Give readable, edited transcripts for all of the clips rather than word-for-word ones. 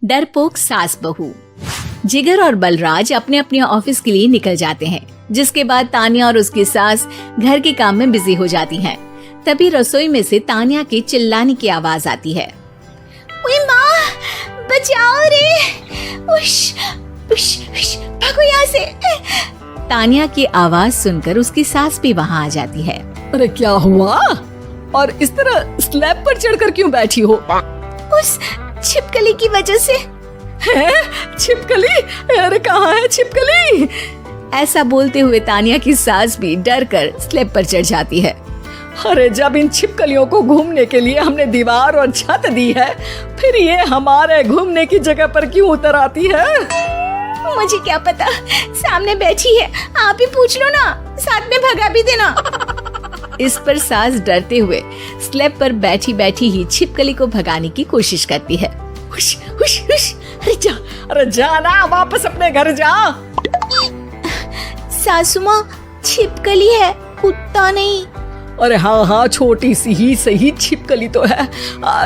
डरपोक सास बहू। जिगर और बलराज अपने अपने ऑफिस के लिए निकल जाते हैं, जिसके बाद तानिया और उसकी सास घर के काम में बिजी हो जाती हैं। तभी रसोई में से तानिया के चिल्लाने की आवाज आती है। ओए माँ, बचाओ रे, उश, उश, उश, भागो यहाँ से। तानिया की आवाज सुनकर उसकी सास भी वहाँ आ जाती है। अरे क्या हुआ? और इस तरह स्लैब पर चढ़कर क्यों बैठी हो? उस छिपकली की वजह से। है? छिपकली? अरे कहाँ है छिपकली? ऐसा बोलते हुए तानिया की सास भी डर कर स्लैब पर चढ़ जाती है। अरे जब इन छिपकलियों को घूमने के लिए हमने दीवार और छत दी है, फिर ये हमारे घूमने की जगह पर क्यों उतर आती है? मुझे क्या पता, सामने बैठी है, आप ही पूछ लो ना, साथ में भगा भी देना। इस पर सास डरते हुए स्लैब पर बैठी बैठी ही छिपकली को भगाने की कोशिश करती है। हुश, हुश, हुश, अरे जा ना, वापस अपने घर जा। सासू माँ, छिपकली है, कुत्ता नहीं। अरे हाँ, छोटी सी ही सही छिपकली तो है,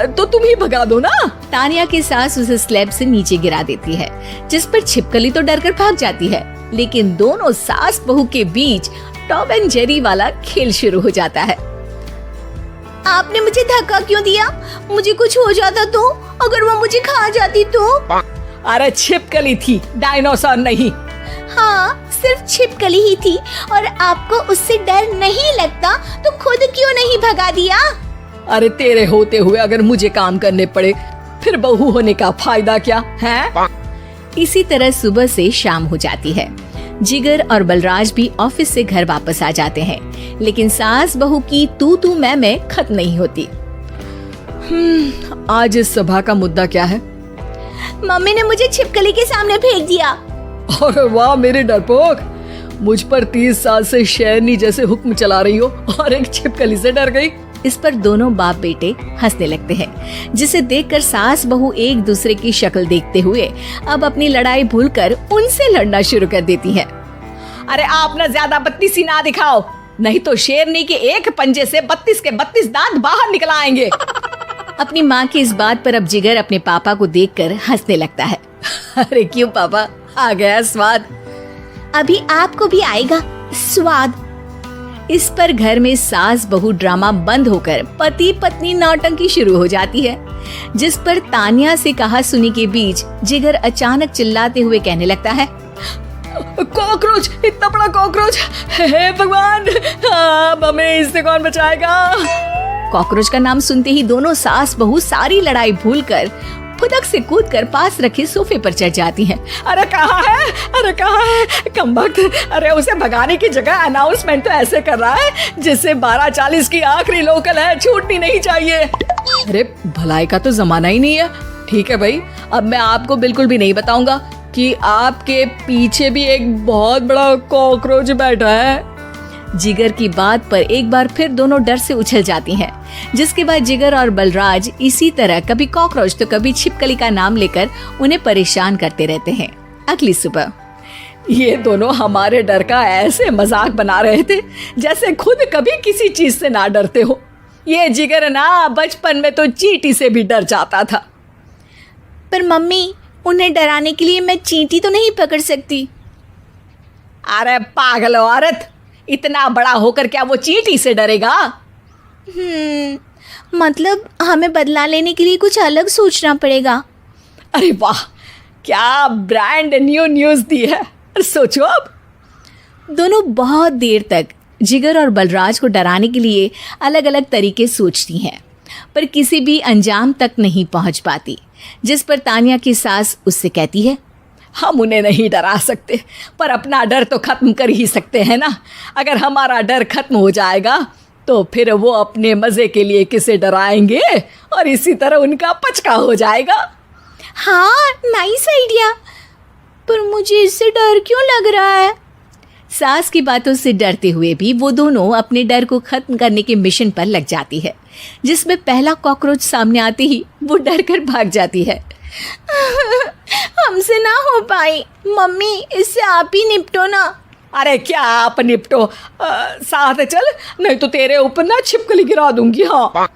तो तुम ही भगा दो ना। तानिया की सास उसे स्लैब से नीचे गिरा देती है, जिस पर छिपकली तो डरकर भाग जाती है। लेकिन दोनों सास बहू के बीच टॉम एंड जेरी वाला खेल शुरू हो जाता है। आपने मुझे धक्का क्यों दिया? मुझे कुछ हो जाता तो? अगर वो मुझे खा जाती तो? अरे छिपकली थी, डायनासोर नहीं। हाँ, सिर्फ छिपकली ही थी और आपको उससे डर नहीं लगता तो खुद क्यों नहीं भगा दिया? अरे तेरे होते हुए अगर मुझे काम करने पड़े, फिर बहू होने का फायदा क्या है? इसी तरह सुबह से शाम हो जाती है। जिगर और बलराज भी ऑफिस से घर वापस आ जाते हैं, लेकिन सास बहू की तू मैं खत्म नहीं होती। आज इस सभा का मुद्दा क्या है? मम्मी ने मुझे छिपकली के सामने फेंक दिया। अरे वाह मेरे डरपोक, मुझ पर 30 साल से शेरनी जैसे हुक्म चला रही हो और एक छिपकली से डर गई। इस पर दोनों बाप बेटे हंसने लगते हैं, जिसे देखकर सास बहू एक दूसरे की शक्ल देखते हुए अब अपनी लड़ाई भूलकर उनसे लड़ना शुरू कर देती हैं। अरे आप ना ज्यादा बत्तीसी ना दिखाओ, नहीं तो शेरनी के एक पंजे से 32 के 32 दांत बाहर निकल आएंगे। अपनी माँ की इस बात पर अब जिगर अपने पापा को देखकर हंसने लगता है। अरे क्यों पापा, आ गया स्वाद। अभी आपको भी आएगा स्वाद। इस पर घर में सास बहू ड्रामा बंद होकर पति पत्नी नौटंकी शुरू हो जाती है, जिस पर तानिया से कहा सुनी के बीच जिगर अचानक चिल्लाते हुए कहने लगता है। कॉकरोच, इतना बड़ा कॉकरोच, हे भगवान, अब हमें इससे कौन बचाएगा? कॉकरोच का नाम सुनते ही दोनों सास बहू सारी लड़ाई भूलकर फुदक से कूदकर पास रखे सोफे पर चढ़ जाती हैं। अरे कहाँ है? अरे कहाँ है कमबख्त? अरे उसे भगाने की जगह अनाउंसमेंट तो ऐसे कर रहा है जिससे 12:40 की आखिरी लोकल है, छूटनी नहीं चाहिए। अरे भलाई का तो जमाना ही नहीं है। ठीक है भाई, अब मैं आपको बिल्कुल भी नहीं बताऊंगा कि आपके पीछे भी एक बहुत बड़ा कॉकरोच बैठा है। जिगर की बात पर एक बार फिर दोनों डर से उछल जाती हैं, जिसके बाद जिगर और बलराज इसी तरह कभी कॉकरोच तो कभी छिपकली का नाम लेकर उन्हें परेशान करते रहते हैं। अगली सुबह ये दोनों हमारे डर का ऐसे मजाक बना रहे थे जैसे खुद कभी किसी चीज से ना डरते हो। ये जिगर ना बचपन में तो चींटी से भी डर जाता था। पर मम्मी, उन्हें डराने के लिए मैं चींटी तो नहीं पकड़ सकती। अरे पागल औरत, इतना बड़ा होकर क्या वो चींटी से डरेगा? मतलब हमें बदला लेने के लिए कुछ अलग सोचना पड़ेगा। अरे वाह, क्या ब्रांड न्यू न्यूज़ दी है। सोचो अब। दोनों बहुत देर तक जिगर और बलराज को डराने के लिए अलग अलग तरीके सोचती हैं, पर किसी भी अंजाम तक नहीं पहुंच पाती, जिस पर तानिया की सास उससे कहती है। हम उन्हें नहीं डरा सकते, पर अपना डर तो खत्म कर ही सकते हैं ना। अगर हमारा डर खत्म हो जाएगा तो फिर वो अपने मजे के लिए किसे डराएंगे और इसी तरह उनका पचका हो जाएगा। हाँ, नाइस आइडिया, पर मुझे इससे डर क्यों लग रहा है? सास की बातों से डरते हुए भी वो दोनों अपने डर को खत्म करने के मिशन पर लग जाती है, जिसमें पहला कॉकरोच सामने आते ही वो डर कर भाग जाती है। हमसे ना हो पाई मम्मी, इससे आप ही निपटो ना। अरे क्या आप निपटो, साथ चल, नहीं तो तेरे ऊपर ना छिपकली गिरा दूंगी। हाँ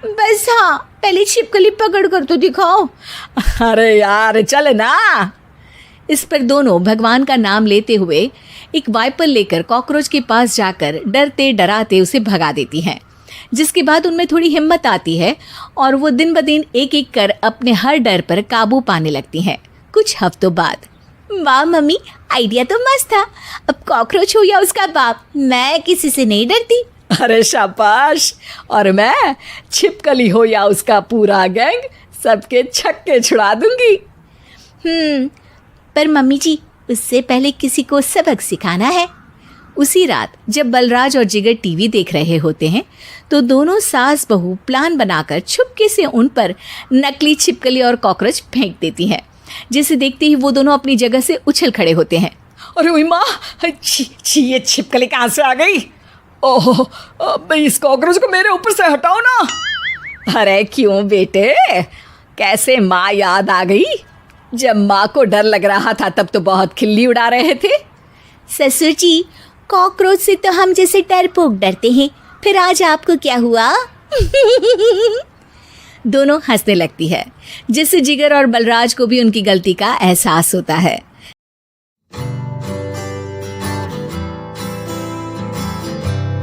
बस हाँ, पहले छिपकली पकड़ कर तो दिखाओ। अरे यार चल ना। इस पर दोनों भगवान का नाम लेते हुए एक वाइपर लेकर कॉकरोच के पास जाकर डरते डराते उसे भगा देती हैं, जिसके बाद उनमें थोड़ी हिम्मत आती है और वो दिन ब दिन एक एक कर अपने हर डर पर काबू पाने लगती हैं। कुछ हफ्तों बाद, वाह मम्मी, आइडिया तो मस्त था। अब कॉकरोच हो या उसका बाप, मैं किसी से नहीं डरती। अरे शाबाश। और मैं छिपकली हो या उसका पूरा गैंग, सबके छक्के छुड़ा दूंगी। पर मम्मी जी, उससे पहले किसी को सबक सिखाना है। उसी रात जब बलराज और जिगर टीवी देख रहे होते हैं तो दोनों सास बहू प्लान बनाकर छुपके से उन पर नकली छिपकली और कॉकरोच फेंक देती हैं, जिसे देखते ही वो दोनों अपनी जगह से उछल खड़े होते हैं। अरे ओए माँ, छी ये छिपकली कहाँ से आ गई? ओह, अब इस कॉकरोच को मेरे ऊपर से हटाओ ना। अरे क्यों बेटे, कैसे माँ याद आ गई? जब माँ को डर लग रहा था तब तो बहुत खिल्ली उड़ा रहे थे। ससुर जी, कॉकरोच से तो हम जैसे डरपोक डरते हैं, फिर आज आपको क्या हुआ? दोनों हंसने लगती है, जिससे जिगर और बलराज को भी उनकी गलती का एहसास होता है।